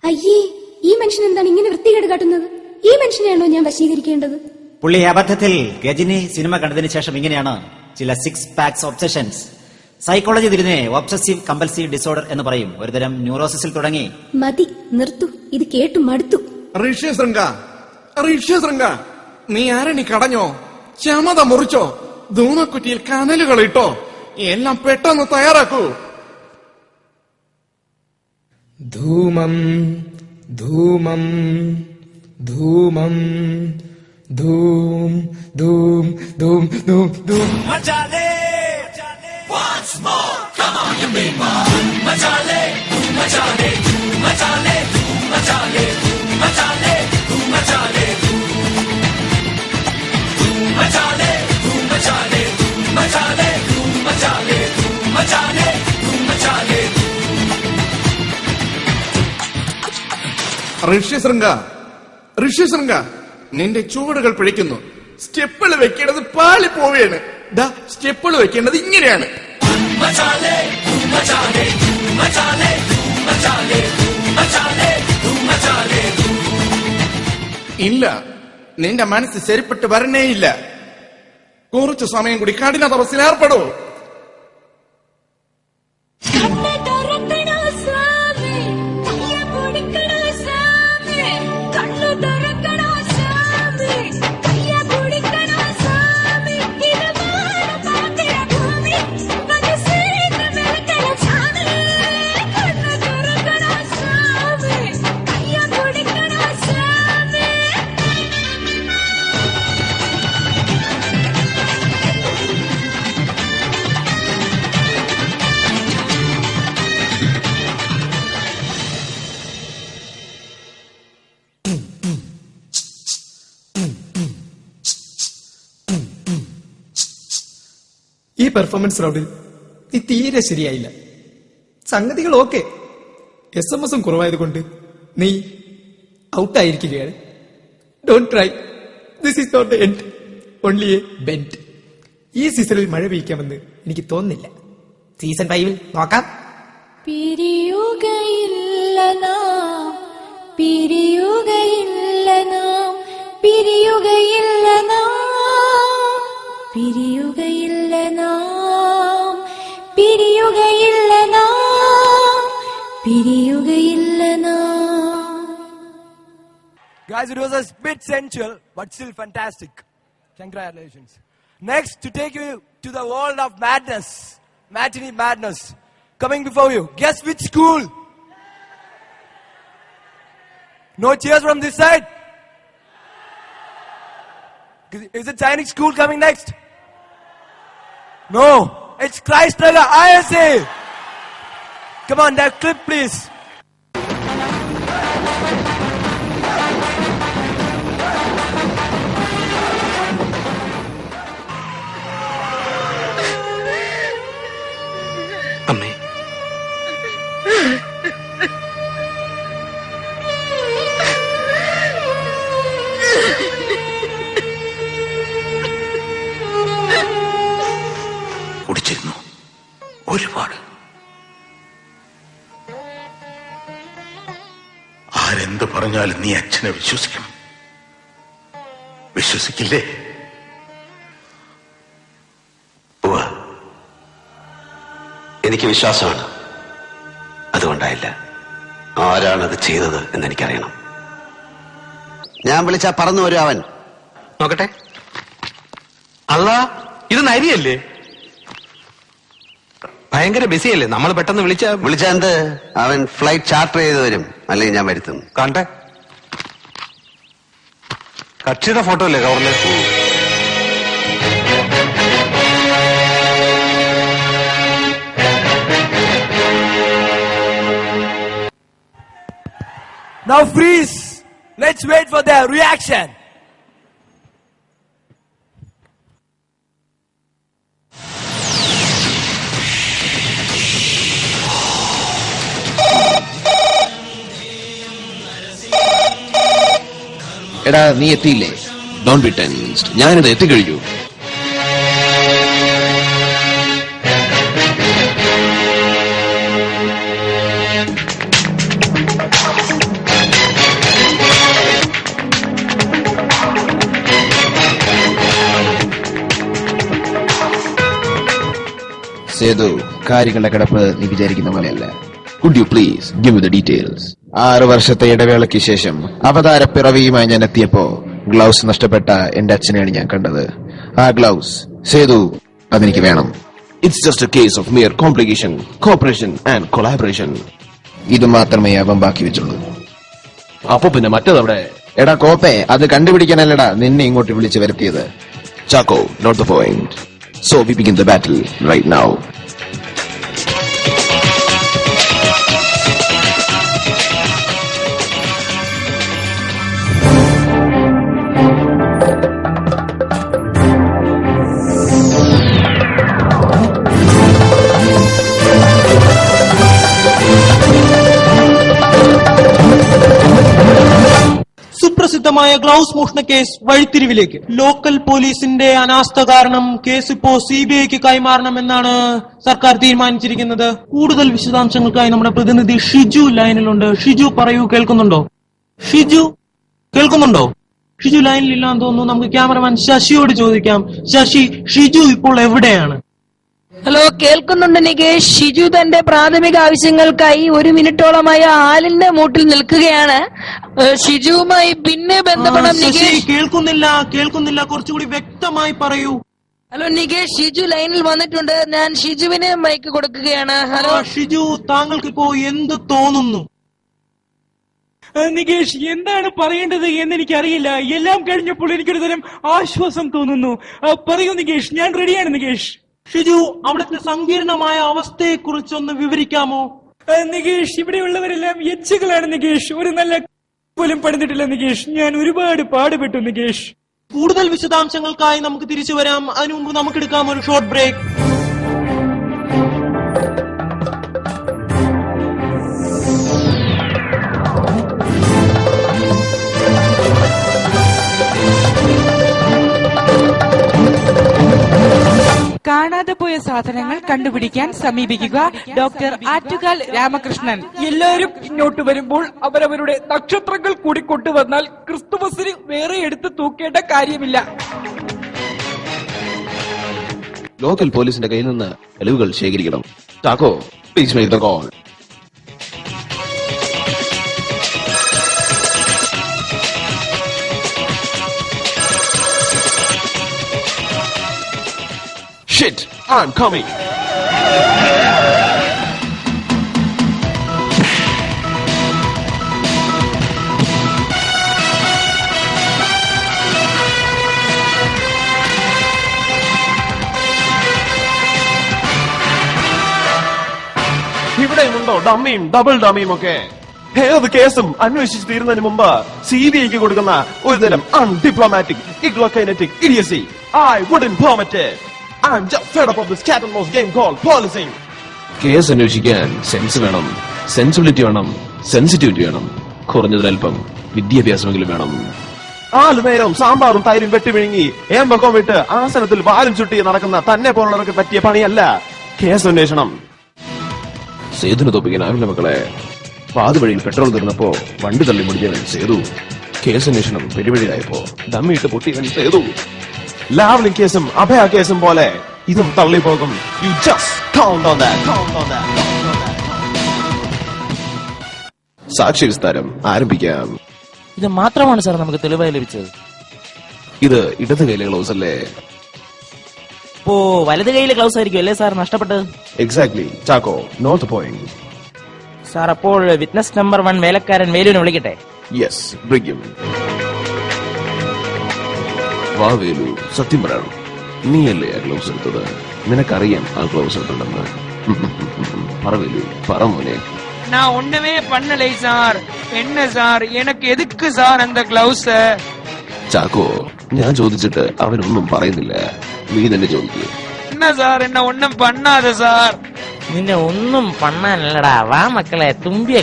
അയ്യേ, ഈ മനുഷ്യൻ എന്താണ് ഇങ്ങനെ വൃത്തികേട് കാട്ടുന്നത്? ഈ മനുഷ്യനെയാണോ ഞാൻ വശീകരിക്കേണ്ടത്? പുള്ളി അബദ്ധത്തിൽ ഗജനി സിനിമ കണ്ടതിന് ശേഷം ഇങ്ങനെയാണ്. ചില 6 പാക്സ് ഒബ്സഷൻസ്. സൈക്കോളജി ഇതിനെ ഒബ്സസീവ് കമ്പൽസീവ് ഡിസോർഡർ എന്ന് പറയും. ഒരുതരം ന്യൂറോസിസിൽ തുടങ്ങി. മതി, നിർത്തൂ, ഇത് കേട്ടു മടുത്തു. ഋഷ്യശൃംഗ, നീ ആരണി കടഞ്ഞോ? ചമത മുറിച്ചോ? ധൂമക്കുറ്റിയിൽ കനലുകൾ ഇട്ടോ? എല്ലാം പെട്ടെന്ന് തയ്യാറാക്കൂ. Dhoomam Dhoomam Dhoomam Dhoom Dhoom Dhoom Dhoom Dhoom. മച്ചാലേ once more come on you mean മച്ചാലേ മച്ചാലേ മച്ചാലേ മച്ചാലേ മച്ചാലേ മച്ചാലേ മച്ചാലേ മച്ചാലേ മച്ചാലേ മച്ചാലേ മച്ചാലേ മച്ചാലേ. ഋഷ്യശൃംഗ, നിന്റെ ചുവടുകൾ പിഴയ്ക്കുന്നു. സ്റ്റെപ്പുകൾ വെക്കേണ്ടത് പാളി പോവുകയാണ്. സ്റ്റെപ്പുകൾ വെക്കേണ്ടത് ഇങ്ങനെയാണ്. മച്ചാലേ മച്ചാലേ മച്ചാലേ മച്ചാലേ മച്ചാലേ മച്ചാലേ. ഇല്ല, നിന്റെ മനസ്സ് ശരിപ്പെട്ട് വരണേയില്ല. കുറച്ചു സമയം കൂടി കഠിന തപസ്സിൽ ഏർപ്പെടൂ. ഈ പെർഫോമൻസ് റൗണ്ടിൽ നീ തീരെ ശരിയായില്ല. സംഗതികൾ ഓക്കെ, SMS കുറവായതുകൊണ്ട് നീ ഔട്ടായിരിക്കുകയാണ്. Don't try, this is not the end, only a bend. ഈ സീസണിൽ മഴ പെയ്ക്കാമെന്ന് എനിക്ക് തോന്നുന്നില്ല. സീസൺ 5 നോക്കാം. പിരിയുകയില്ല നാം, പിരിയുകയില്ല നാം, പിരിയുകയില്ല നാം, പിരിയുകയില്ല നാം, പിരിയുകയില്ല നാം, പിരിയുകയില്ല നാം. Guys, it was a bit sensual, but still fantastic. Congratulations. Next, to take you to the world of madness, matinee madness, coming before you. Guess which school? No cheers from this side? Is it Sainik School coming next? No, it's Christ Nagar ISA. Come on, that clip please. അമ്മേ, കുടിച്ചിരുന്നു ഒരുപാട്. ആരെന്ത് പറഞ്ഞാലും നീ അച്ഛനെ വിശ്വസിക്കും, വിശ്വസിക്കില്ലേ? എനിക്ക് വിശ്വാസമാണ്. അതുകൊണ്ടായില്ല, ആരാണത് ചെയ്തത് എന്നെനിക്കറിയണം. ഞാൻ വിളിച്ചാ പറന്നു വരും അവൻ. നോക്കട്ടെ. അല്ല, ഇത് നരിയല്ലേ? ഭയങ്കര ബിസിയല്ലേ? നമ്മൾ പെട്ടെന്ന് വിളിച്ചാ എന്ത്? അവൻ ഫ്ലൈറ്റ് ചാർട്ടർ ചെയ്ത് വരും, അല്ലെങ്കിൽ ഞാൻ വരുത്തും. കാണട്ടെ. കക്ഷിയുടെ ഫോട്ടോ അല്ലേ കവറില്? Now freeze. Let's wait for their reaction. എടാ, നീ എത്തിയില്ലേ? ഡോണ്ട് ബി ടെൻസ്ഡ്, ഞാനിത് എത്തിക്കഴിഞ്ഞു. സേതു, കാര്യങ്ങളുടെ കിടപ്പ് നീ വിചാരിക്കുന്ന പോലെയല്ല. Could you please give the details? 6 വർഷത്തെ ഇടവേളയ്ക്ക് ശേഷം അവതാര പിറവിയുമായി ഞാൻ എത്തിയപ്പോ ഗ്ലൗസ് നഷ്ടപ്പെട്ട എന്റെ അച്ഛനെയാണ് ഞാൻ കണ്ടത്. ആ ഗ്ലൗസ് സേതു അതെനിക്ക് വേണം. It's just A case of mere complication, cooperation and collaboration. ഇത് മാത്രമേ അവൻ ബാക്കി വെച്ചുള്ളൂ. അപ്പൊ പിന്നെ മറ്റേതവിടെ? എടാ കോപ്പേ, അത് കണ്ടുപിടിക്കാനല്ലടാ നിന്നെ ഇങ്ങോട്ട് വിളിച്ചു വരുത്തിയത്. Chacko, not the point. So we begin the battle right now. സുപ്രസിദ്ധമായ ഗ്ലൗസ് മോഷണ കേസ് വഴിത്തിരിവിലേക്ക്. ലോക്കൽ പോലീസിന്റെ അനാസ്ഥ കാരണം കേസ് ഇപ്പോ CBIക്ക് കൈമാറണമെന്നാണ് സർക്കാർ തീരുമാനിച്ചിരിക്കുന്നത്. കൂടുതൽ വിശദാംശങ്ങൾക്കായി നമ്മുടെ പ്രതിനിധി ഷിജു ലൈനിലുണ്ട്. ഷിജു പറയൂ, കേൾക്കുന്നുണ്ടോ? ഷിജു ലൈനിലില്ലാന്ന് തോന്നുന്നു. നമുക്ക് ക്യാമറമാൻ ശശിയോട് ചോദിക്കാം. ശശി, ഷിജു ഇപ്പോൾ എവിടെയാണ്? ഹലോ, കേൾക്കുന്നുണ്ട് നികേഷ്. ഷിജു തന്റെ പ്രാഥമിക ആവശ്യങ്ങൾക്കായി 1 മിനിറ്റോളമായി ആലിന്റെ മൂട്ടിൽ നിൽക്കുകയാണ്. ഷിജുവുമായി പിന്നെ ബന്ധപ്പെടാം നികേഷ്. കേൾക്കുന്നില്ല, കുറച്ചുകൂടി വ്യക്തമായി പറയൂ. ഹലോ നികേഷ്, ഷിജു ലൈനിൽ വന്നിട്ടുണ്ട്. ഞാൻ ഷിജുവിന് മൈക്ക് കൊടുക്കുകയാണ്. ഹലോ ഷിജു, താങ്കൾക്ക് ഇപ്പോ എന്ത് തോന്നുന്നു? നികേഷ്, എന്താണ് പറയേണ്ടത് എന്നെനിക്കറിയില്ല. എല്ലാം കഴിഞ്ഞപ്പോൾ എനിക്കൊരു തരം ആശ്വാസം തോന്നുന്നു. പറയൂ നികേഷ്, ഞാൻ റെഡിയാണ് നികേഷ്. ഷിജു, അവിടുത്തെ സങ്കീർണമായ അവസ്ഥയെ കുറിച്ചൊന്ന് വിവരിക്കാമോ? നികേഷ്, ഇവിടെയുള്ളവരെല്ലാം യച്ചുകളാണ് നികേഷ്. ഒരു നല്ല പോലും പണിതിട്ടില്ല നികേഷ്. ഞാൻ ഒരുപാട് പാടുപെട്ടു നികേഷ്. കൂടുതൽ വിശദാംശങ്ങൾക്കായി നമുക്ക് തിരിച്ചു വരാം. അതിനു മുമ്പ് നമുക്കെടുക്കാം ഒരു ഷോർട്ട് ബ്രേക്ക്. കാണാതെ പോയ സാധനങ്ങൾ കണ്ടുപിടിക്കാൻ സമീപിക്കുക ഡോക്ടർ ആറ്റുകാൽ രാമകൃഷ്ണൻ. എല്ലാവരും ഇങ്ങോട്ട് വരുമ്പോൾ അവരവരുടെ നക്ഷത്രങ്ങൾ കൂടി കൊണ്ടുവന്നാൽ ക്രിസ്തുമസിന് വേറെ എടുത്ത് തൂക്കേണ്ട കാര്യമില്ല. ലോക്കൽ പോലീസിന്റെ കയ്യിൽ നിന്ന് തെളിവുകൾ ശേഖരിക്കണം. Chacko, please make the call. Shit, I'm coming. ഇവിടെയുമുണ്ടോ ഡമ്മിയും ഡബിൾ ഡമ്മിയും ഒക്കെ? ഏത് കേസും അന്വേഷിച്ച് തീരുന്നതിന് മുമ്പ് CBIക്ക് കൊടുക്കുന്ന ഒരുതരം അൺഡിപ്ലോമാറ്റിക് ഇഗ്ലോകൈനറ്റിക് idiocy. I wouldn't permit it. I'm just fed up of this cat and mouse game called policing. Case അന്വേഷിക്കാൻ സെൻസ് വേണം, സെൻസിബിലിറ്റി വേണം, സെൻസിറ്റിവിറ്റി വേണം, കുറഞ്ഞതിലൽപ്പം വിദ്യാഭ്യാസമെങ്കിലും വേണം. 4 നേരം സാമ്പാറും തൈരും വെട്ടിവിഴുങ്ങി ഏമ്പക്കം വിട്ട് ആസനത്തിൽ വാലും ചുട്ടി നടക്കുന്ന തന്നെ പോലുള്ളവർക്ക് പറ്റിയ പണിയല്ല കേസ് അന്വേഷണം. സേതുവിനെ തോപ്പിക്കാനാവില്ല മക്കളെ. പാതുവഴിയിൽ പെട്രോൾ തീർന്നപ്പോ വണ്ടി തള്ളി മുടിഞ്ഞവൻ സേതു. കേസ് അന്വേഷണം പെരുവഴിയിലായപ്പോ ഡമ്മിയിട്ട് പൊട്ടിയവൻ സേതു. ലാവ്ലിംഗ് കേസും അഭയ കേസും പോലെ ഇതും തള്ളിപ്പോകും. You just count on that. സാക്ഷി വിസ്താരം ആരംഭിക്കാം. ഇത് മാത്രമാണ് സാർ നമുക്ക് തെളിവായി ലഭിച്ചത്. ഇത് ഇടത് കൈയിലെ ഗ്ലൗസ് അല്ലേ? ഇപ്പോ വലത് കൈയിലെ ഗ്ലൗസ് ആയിരിക്കും അല്ലേ സാർ നഷ്ടപ്പെട്ടത്? Exactly. Chacko, not the point. Sir, അപ്പോൾ വിറ്റ്നസ് നമ്പർ 1 വേലക്കാരൻ വേലുവിനെ വിളിക്കട്ടെ? Yes, bring him. വാ വേലു, സത്യം പറയണം, നീയല്ലേ ആ ഗ്ലൗസ് എടുത്തത്? നിനക്കറിയാം ആ ഗ്ലൗസ് എടുത്തുണ്ടെന്ന്. പറ വേലു, പറ മോനെ. நான் ஒண்ணுமே பண்ணலை சார். என்ன சார், எனக்கு எதுக்கு சார் அந்த கிளவுஸ்? ചാക്കോ, ഞാൻ ചോദിച്ചിട്ട് അവനൊന്നും പറയുന്നില്ല. നീ തന്നെ ചോദിക്കുക. என்ன சார், என்ன ஒண்ணும் பண்ணாத சார். നിന്നെ ഒന്നും പണ്ണാനല്ലടാ. വാ മക്കളെ, തുമ്പിയ